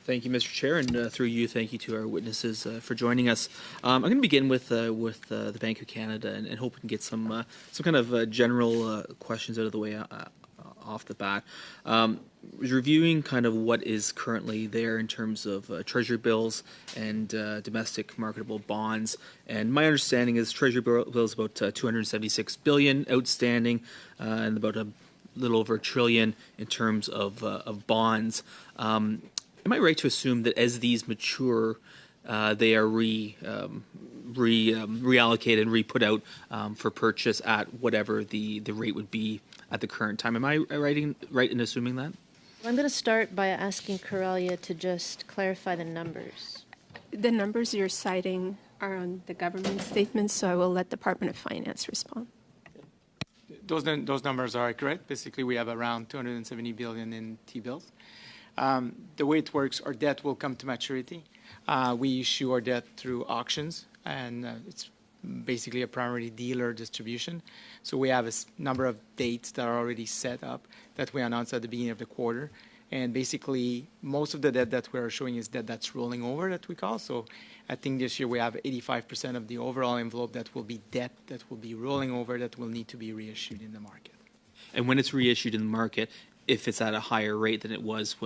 Thank you, Mr. Chair, and through you, thank you to our witnesses for joining us. I'm going to begin with the Bank of Canada and hope we can get some kind of general questions out of the way off the bat. Was reviewing kind of what is currently there in terms of treasury bills and domestic marketable bonds, and my understanding is treasury bills about 276 billion outstanding, and about a little over $1 trillion in terms of bonds. Am I right to assume that as these mature, they are reallocated and re-put out for purchase at whatever the rate would be at the current time? Am I right in assuming that? I'm going to start by asking Coralia to just clarify the numbers. The numbers you're citing are on the government statements, so I will let Department of Finance respond. Those numbers are correct. Basically, we have around 270 billion in T-bills. The way it works, our debt will come to maturity. We issue our debt through auctions, and it's basically a primary dealer distribution. So we have a number of dates that are already set up that we announce at the beginning of the quarter. And basically, most of the debt that we're showing is debt that's rolling over, that we call. So I think this year we have 85% of the overall envelope that will be debt that will be rolling over that will need to be reissued in the market. And when it's reissued in the market, if it's at a higher rate than it was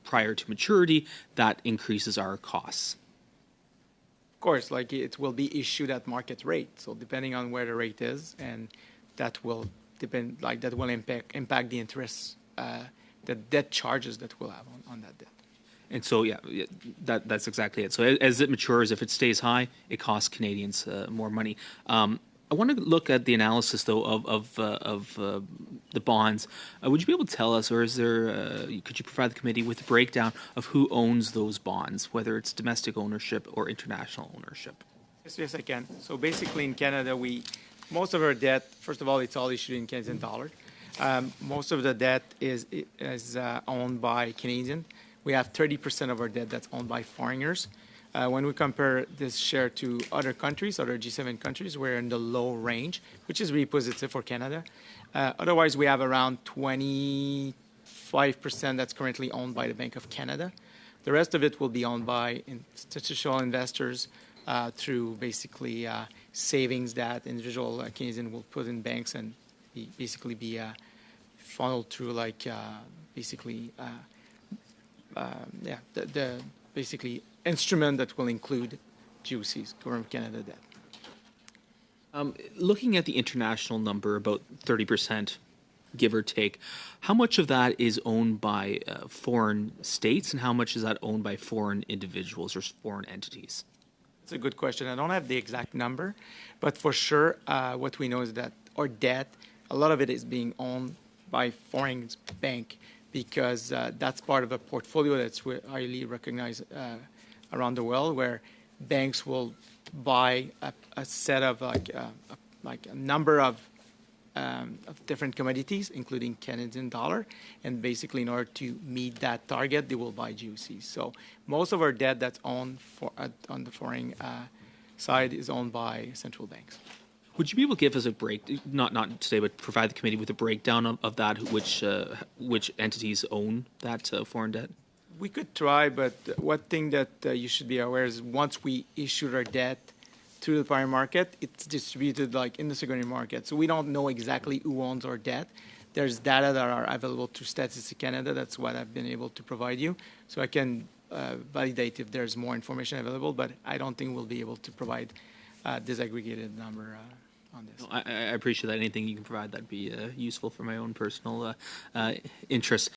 prior to maturity, that increases our costs. Of course, like it will be issued at market rate. So depending on where the rate is, and that will depend, like that will impact the interest, the debt charges that we'll have on that debt. And so, that's exactly it. So as it matures, if it stays high, it costs Canadians more money. I want to look at the analysis, though, of the bonds. Would you be able to tell us, or is there? Could you provide the committee with a breakdown of who owns those bonds, whether it's domestic ownership or international ownership? Yes, I can. So basically, in Canada, most of our debt, first of all, it's all issued in Canadian dollar. Most of the debt is owned by Canadian. We have 30% of our debt that's owned by foreigners. When we compare this share to other countries, other G7 countries, we're in the low range, which is really positive for Canada. Otherwise, we have around 25% that's currently owned by the Bank of Canada. The rest of it will be owned by institutional investors through basically savings that individual Canadian will put in banks and basically be funneled through the basically instrument that will include GOCs, Government of Canada debt. Looking at the international number, about 30%, give or take, how much of that is owned by foreign states and how much is that owned by foreign individuals or foreign entities? That's a good question. I don't have the exact number, but for sure, what we know is that our debt, a lot of it is being owned by foreign bank because that's part of a portfolio that's highly recognized around the world, where banks will buy a set of a number of different commodities, including Canadian dollar, and basically in order to meet that target, they will buy GOCs. So most of our debt that's owned on the foreign side is owned by central banks. Would you be able to give us a not today, but provide the committee with a breakdown of that, which entities own that foreign debt? We could try, but one thing that you should be aware is once we issue our debt through the primary market, it's distributed like in the secondary market. So we don't know exactly who owns our debt. There's data that are available through Statistics Canada. That's what I've been able to provide you. So I can validate if there's more information available, but I don't think we'll be able to provide a disaggregated number on this. I appreciate that. Anything you can provide, that'd be useful for my own personal interest.